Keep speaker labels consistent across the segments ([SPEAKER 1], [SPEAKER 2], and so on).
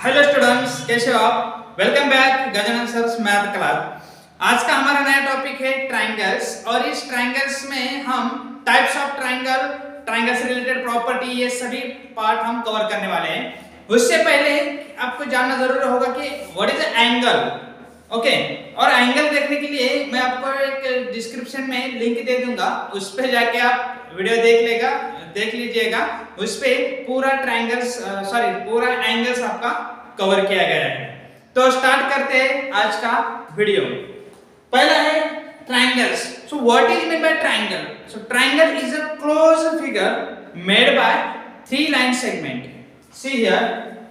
[SPEAKER 1] Hello students, कैसे हो आप? Welcome back Gajanan sir's math class. आज का हमारा नया टॉपिक है ट्रायंगल्स और इस ट्रायंगल्स में हम टाइप्स ऑफ ट्रायंगल, ट्रायंगल से रिलेटेड प्रॉपर्टी, ये सभी पार्ट हम कवर करने वाले हैं। उससे पहले आपको जानना जरूर होगा कि व्हाट इज एंगल। ओके, और एंगल देखने के लिए मैं आपको एक डिस्क्रिप्शन में लिंक दे दूंगा, उस पर जाके आप वीडियो देख लीजिएगा। उस पे पूरा ट्रायंगल्स पूरा एंगल्स आपका कवर किया गया है। तो स्टार्ट करते हैं आज का वीडियो। पहला है triangles. So what is mean by triangle? So triangle is a closed figure made by three line segment. See here,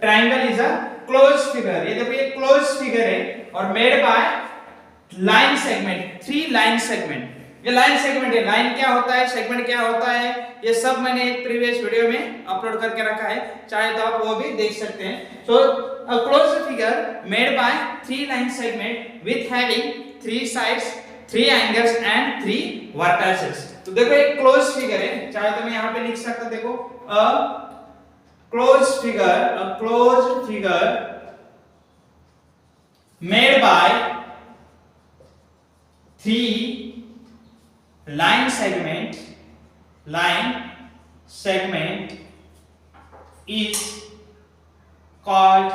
[SPEAKER 1] triangle is a closed figure. ये देखो, ये क्लोज्ड फिगर है और made by line segment, three line segment. ये line segment है। Line क्या होता है, सेगमेंट क्या होता है, ये सब मैंने एक प्रीवियस वीडियो में अपलोड करके रखा है, चाहे तो आप वो भी देख सकते हैं। So a closed figure made by three line segment with having three sides, three angles and three vertices. तो देखो, एक क्लोज्ड फिगर है, चाहे तो मैं यहाँ पे लिख सकता हूं, देखो अ closed figure made by three line segment is called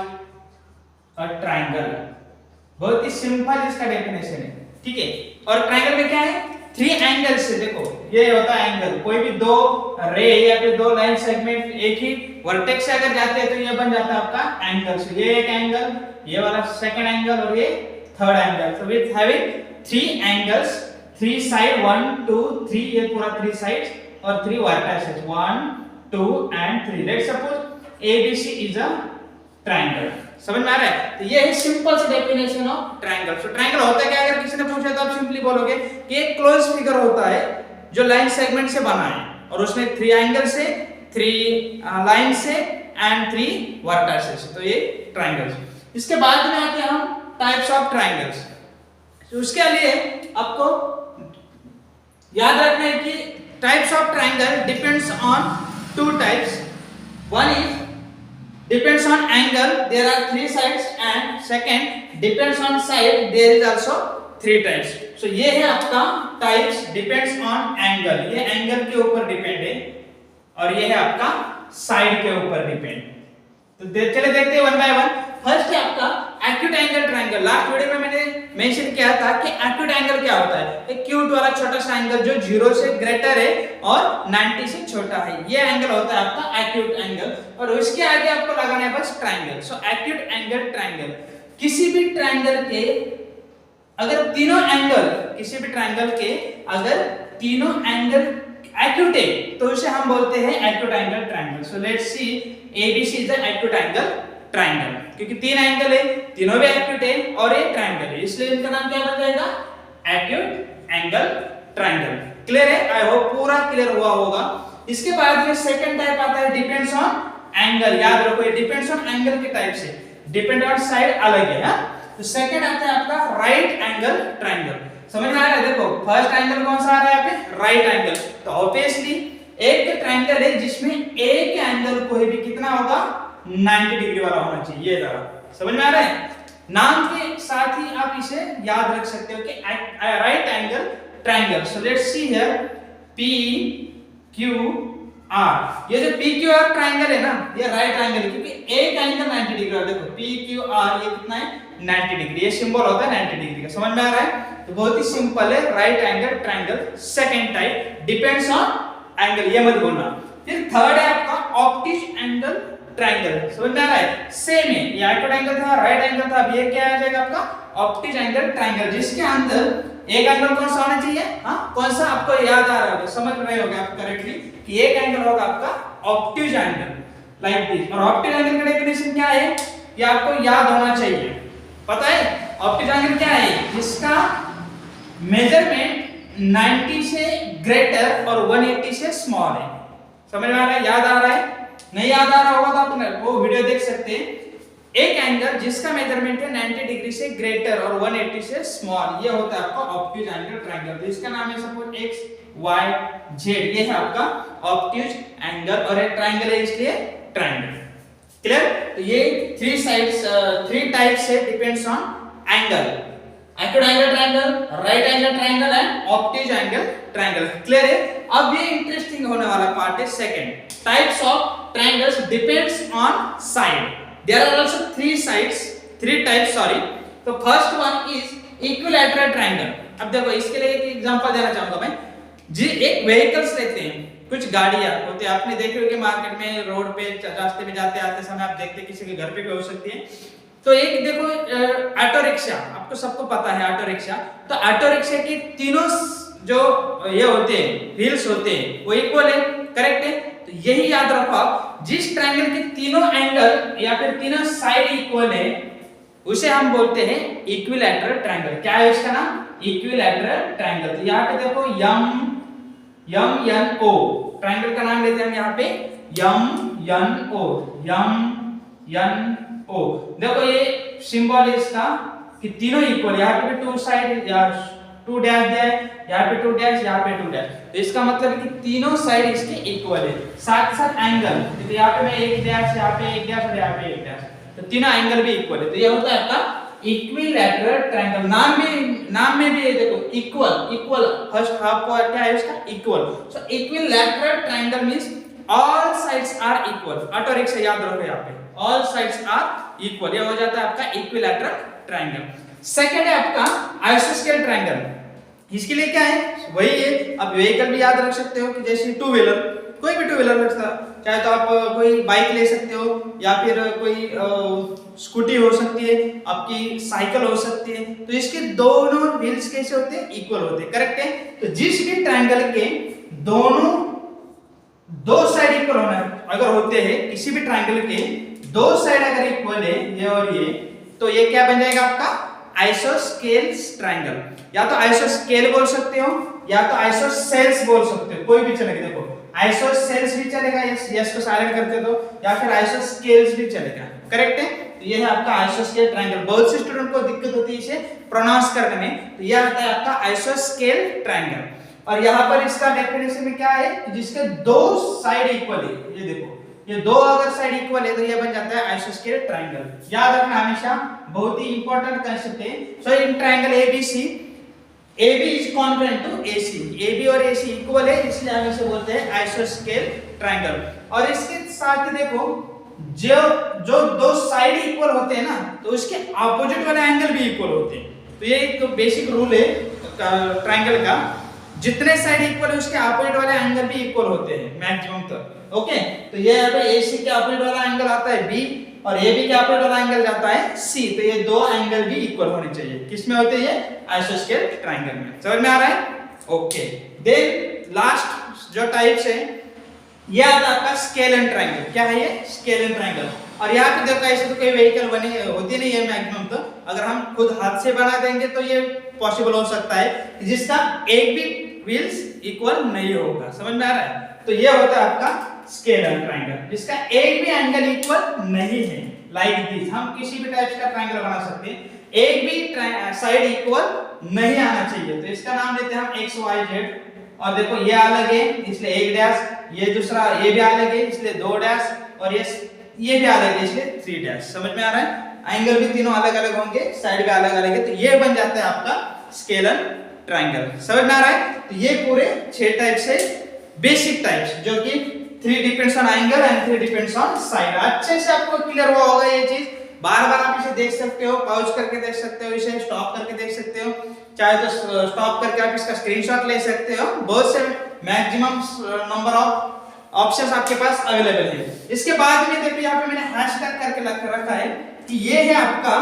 [SPEAKER 1] a triangle। बहुत ही सिंपल इसका डेफिनेशन है, ठीक है। और ट्रायंगल में क्या है, थ्री एंगल्स से। देखो, ये होता है एंगल, कोई भी दो रे या फिर दो लाइन सेगमेंट एक ही वर्टेक्स से अगर जाते हैं तो ये बन जाता है आपका एंगल। से ये एक एंगल, ये वाला सेकंड एंगल और ये third angle. So with having three angles, three side, 1 2 3, ये पूरा थ्री साइड्स और three vertices, 1 2 and 3। Let's suppose ABC is a triangle. समझ में आ रहा है? तो ये है सिंपल सी definition of triangle. So triangle होता है क्या? अगर किसी ने पूछा तो आप सिंपली बोलोगे कि एक क्लोज फिगर होता है जो लाइन सेगमेंट से बना है और उसमें थ्री एंगल से, थ्री लाइन से एंड थ्री वर्टिसेस। तो ये ट्रायंगल्स। इसके बाद में आते हैं हम टाइप्स ऑफ ट्रायंगल्स। तो उसके लिए आपको याद रखना है कि types of triangle depends on two types. One is depends on angle, there are three sides, and second depends on side, there is also three types. So ये है आपका टाइप्स डिपेंड्स ऑन एंगल, ये angle के ऊपर depend है, और ये है आपका साइड के ऊपर डिपेंड। तो चलिए देखते हैं वन बाय वन। फर्स्ट है आपका acute angle triangle. Last video में मैंने मेंशन किया था कि एक्यूट एंगल क्या होता है, एक क्यूट वाला छोटा सा एंगल जो 0 से ग्रेटर है और 90 से छोटा है, ये एंगल होता है आपका एक्यूट एंगल। और उसके आगे आपको लगाना है बस ट्रायंगल। सो एक्यूट एंगल ट्रायंगल, किसी भी ट्रायंगल के अगर तीनों एंगल, किसी भी ट्रायंगल के अगर तीनों एंगल एक्यूट है तो उसे हम बोलते हैं acute angle triangle. So let's see, ABC is a acute angle triangle, क्योंकि तीन एंगल है, तीनों भी एक्यूट है और ये ट्रायंगल है, इसलिए इनका नाम क्या बन जाएगा, एक्यूट एंगल ट्रायंगल। क्लियर है? आई होप पूरा क्लियर हुआ होगा। इसके बाद में सेकंड टाइप आता है डिपेंड्स ऑन एंगल। याद रखो, ये डिपेंड्स ऑन एंगल के टाइप से, डिपेंड ऑन साइड अलग है। तो सेकंड आता है आपका राइट एंगल ट्रायंगल। समझ में आ रहा है? देखो, फर्स्ट एंगल कौन सा आ रहा है यहाँ पे, राइट एंगल। तो ऑब्वियसली एक ट्रायंगल है जिसमें एक एंगल कोई भी कितना होगा, 90 डिग्री वाला होना चाहिए। ये जरा समझ में आ रहा है? नाम के साथ ही आप इसे याद रख सकते हो कि right angle triangle. So let's see here, PQR। ये जो PQR ट्रायंगल है ना, ये राइट एंगल है क्योंकि एक एंगल 90 डिग्री है। देखो PQR, ये कितना है, 90 डिग्री। ये सिंबल होता है 90 डिग्री का। समझ में आ रहा है? तो बहुत ही सिंपल है, right angle triangle. Second type depends on angle, ये मत भूलना। फिर थर्ड है आपका ऑप्टिक एंगल ट्रायंगल। समझ में आ रहा है? सेम है, ये एक्यूट एंगल था, राइट एंगल था, अब ये क्या आ जाएगा आपका ऑप्टिक एंगल ट्रायंगल, जिसके अंदर एक एंगल कौन सा होना चाहिए, कौन सा आपको याद आ रहा होगा, समझ रहे होगे आप करेक्टली कि एक एंगल होगा आपका ऑप्टिक एंगल, लाइक दिस। और ऑप्टिक एंगल का डेफिनेशन क्या है, ये आपको याद होना चाहिए। पता है ऑप्टिक एंगल क्या है? जिसका मेजरमेंट 90 से ग्रेटर और 180 से स्मॉल है। समझ में आ रहा है? याद आ रहा है? नहीं याद आ रहा होगा तो आप वो वीडियो देख सकते हैं। एक एंगल जिसका मेजरमेंट है 90 डिग्री से ग्रेटर और 180 से स्मॉल, ये होता है आपका ऑब्ट्यूज एंगल ट्रायंगल। तो इसका नाम है सपोज एक्स वाई जेड, ये है आपका ऑब्ट्यूज एंगल और एक ट्रायंगल है इसलिए ट्रायंगल। क्लियर? तो ये थ्री टाइप्स है depends on angle, acute angle triangle, right angle triangle and obtuse angle triangle. Clear है? अब ये इंटरेस्टिंग होने वाला पार्ट है second, types of triangles depends on side. There are also three types sorry. तो first one is equilateral triangle. अब देखो इसके लिए एक एग्जांपल देना चाहूंगा मैं। जी एक व्हीकल्स लेते हैं, कुछ गाड़ियां होती है, आपने देखे होंगे मार्केट में, रोड पे रास्ते में जाते आते समय आप देखते किसी के घर पे भी हो सकती है। तो एक देखो ऑटो रिक्शा, आपको सबको पता है ऑटो रिक्शा। तो ऑटो रिक्शा की तीनों जो ये होते हैं व्हील्स होते हैं वो इक्वल है, करेक्ट है? तो यही याद रखो आप, जिस ट्रायंगल के तीनों एंगल या फिर तीनों साइड इक्वल है उसे हम बोलते हैं इक्विलैटरल ट्रायंगल। क्या है इसका नाम? Equilateral triangle. तो यहाँ पे देखो यम एन ओ ट्रायंगल का नाम लेते हैं हम यहाँ पे यम एन ओ। देखो ये सिंबल है इसका कि तीनों इक्वल, यहाँ पे भी टू साइड या टू डैश दिया है, यहाँ पे टू डैश, यहाँ पे टू डैश। तो इसका मतलब है कि तीनों साइड इसके इक्वल है। साथ ही साथ एंगल, तो यहाँ पे मैं एक डैश, यहाँ पे एक डैश और यहाँ पे एक डैश, तो तीनों एंगल भी इक्वल है। तो ये होता है आपका इक्विलैटरल ट्रायंगल। नाम में भी ये देखो इक्वल फर्स्ट हाफ का क्या है इसका? Equal. So equilateral triangle means all sides are equal. Auto rickshaw याद रखो यहाँ पे ऑल साइड्स आर इक्वल, ये हो जाता है आपका इक्विलैटरल ट्रायंगल। सेकंड है आपका आइसोस्केल ट्रायंगल। इसके लिए क्या है? वही है, अब व्हीकल भी याद रख सकते हो कि जैसे टू व्हीलर, कोई भी टू व्हीलर रख सकते हो, चाहे तो आप कोई बाइक ले सकते हो या फिर कोई स्कूटी हो सकती है, आपकी साइकिल हो सकती है। तो इसके दोनों व्हील्स कैसे होते हैं? इक्वल होते हैं, करेक्ट है? तो जिस भी ट्रायंगल के दोनों दो साइड इक्वल होना अगर होते हैं, किसी भी ट्रायंगल के दो साइड अगर इक्वल है ये और ये, तो ये क्या बन जाएगा आपका? Isosceles triangle. या तो आइसोस्केल बोल सकते हो या तो आइसोसेल्स बोल सकते हो, कोई भी चलेगा। देखो आइसोसेल्स भी चलेगा, यस को साइलेंट करते दो, या फिर आइसोस्केल्स भी चलेगा, करेक्ट है? तो ये है आपका आइसोस्केल ट्रायंगल। बहुत से स्टूडेंट को दिक्कत होती है इसे प्रोनाउंस करने में, तो यह आता है आपका आइसोस्केल ट्रायंगल। और यहाँ पर इसका डेफिनेशन में क्या है? जिसके दो साइड इक्वल है, ये देखो ये दो अगर साइड इक्वल है तो ये बन जाता है आइसोस्केल ट्रायंगल। याद रखना हमेशा, बहुत ही इंपॉर्टेंट कांसेप्ट है। So in triangle ABC, AB is congruent to AC, AB और AC इक्वल है, इसलिए हम इसे बोलते हैं आइसोस्केल ट्रायंगल। और इसके साथ ही देखो जो दो साइड इक्वल होते हैं ना, तो उसके ऑपोजिट वाले एंगल भी इक्वल होते हैं। तो ये एक तो बेसिक रूल है ट्रायंगल का, जितने साइड इक्वल है उसके ऑपोजिट वाले एंगल भी इक्वल होते हैं मैक्सिमम तक। ओके, तो ये यहाँ पे AC के ऑपोजिट वाला एंगल आता है B और AB के ऑपोजिट वाला एंगल जाता है C। तो ये दो एंगल भी इक्वल होने चाहिए। किसमें होते हैं ये? आइसोस्केल ट्रायंगल में। समझ में आ रहा है? ओके, देन लास्ट जो टाइप्स है ये आता है आपका स्केल एंड ट्रायंगल। क्या है ये? Scale and triangle. और यहाँ पे देखो ऐसे तो कोई व्हीकल बने होती नहीं है मैक्सिमम, तो अगर हम खुद हाथ से बना देंगे तो ये पॉसिबल हो सकता है जिसका एक भी व्हील्स इक्वल नहीं होगा। समझ में आ रहा है? तो ये होता है आपका स्केल एंड ट्रायंगल, जिसका एक भी एंगल इक्वल नहीं है। लाइक दिस, हम किसी भी टाइप का ट्रायंगल बना सकते हैं, एक भी साइड इक्वल नहीं आना चाहिए। तो इसका नाम लेते हैं हम एक्स वाई जेड। और देखो ये अलग है इसलिए एक डैश, ये दूसरा ये भी अलग है इसलिए दो डैश, और ये भी अलग है इसलिए थ्री डैश। समझ में आ रहा है? एंगल भी तीनों अलग अलग होंगे, साइड भी अलग अलग है, तो ये बन जाता है आपका स्केल एंड ट्रायंगल। समझ में आ रहा है? तो ये पूरे 6 टाइप से बेसिक टाइप्स, जो कि 3 depends on angle and 3 depends on side. अच्छे से आपको क्लियर हुआ होगा ये चीज। बार-बार आप इसे देख सकते हो, पॉज करके देख सकते हो, इसे स्टॉप करके देख सकते हो, चाहे तो स्टॉप करके आप इसका स्क्रीनशॉट ले सकते हो। बहुत से मैक्सिमम नंबर ऑफ ऑप्शंस आपके पास अवेलेबल है। इसके बाद में देखो यहाँ पे मैंने हैशटैग करके रखा है कि ये है आपका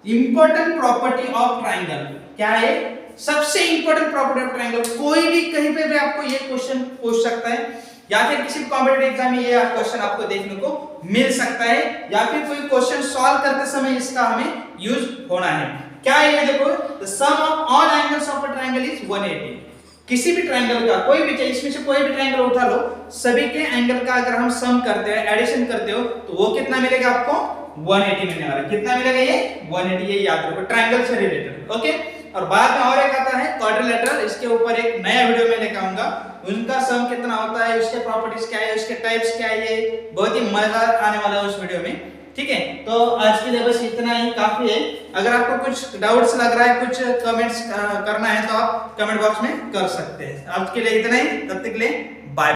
[SPEAKER 1] इंपॉर्टेंट प्रॉपर्टी ऑफ ट्रायंगल। क्या है? सबसे इंपॉर्टेंट प्रॉपर्टी ऑफ ट्रायंगल। कोई भी कहीं पे भी आपको ये क्वेश्चन पूछ सकता है, या फिर किसी भी कॉम्पिटिटिव एग्जाम में ये क्वेश्चन आपको देखने को मिल सकता है, या फिर कोई क्वेश्चन सॉल्व करते समय इसका हमें यूज होना है। क्या है ये? देखो, the sum of all angles of a triangle is 180। किसी भी ट्रायंगल का कोई भी, इसमें से कोई भी ट्रायंगल उठा लो, सभी के एंगल का अगर हम सम करते हैं, एडिशन करते हो, तो वो कितना मिलेगा आपको? 180 मिलने वाला है। कितना मिलेगा ये? 180। ये याद रखो, ट्रायंगल से रिलेटेड। ओके, और बाद में और एक आता है क्वाड्रिलेटरल, इसके ऊपर एक नया वीडियो में लेकर आऊंगा। उनका सम कितना होता है, उसके प्रॉपर्टीज क्या है, उसके टाइप्स क्या है, ये बहुत ही मजेदार आने वाला है उस वीडियो में। ठीक है, तो आज के लिए बस इतना ही काफी है। अगर आपको कुछ डाउट्स लग रहा है, कुछ कमेंट्स करना है तो आप कमेंट बॉक्स में कर सकते हैं। आज के लिए इतना ही, तब तक के लिए बाय।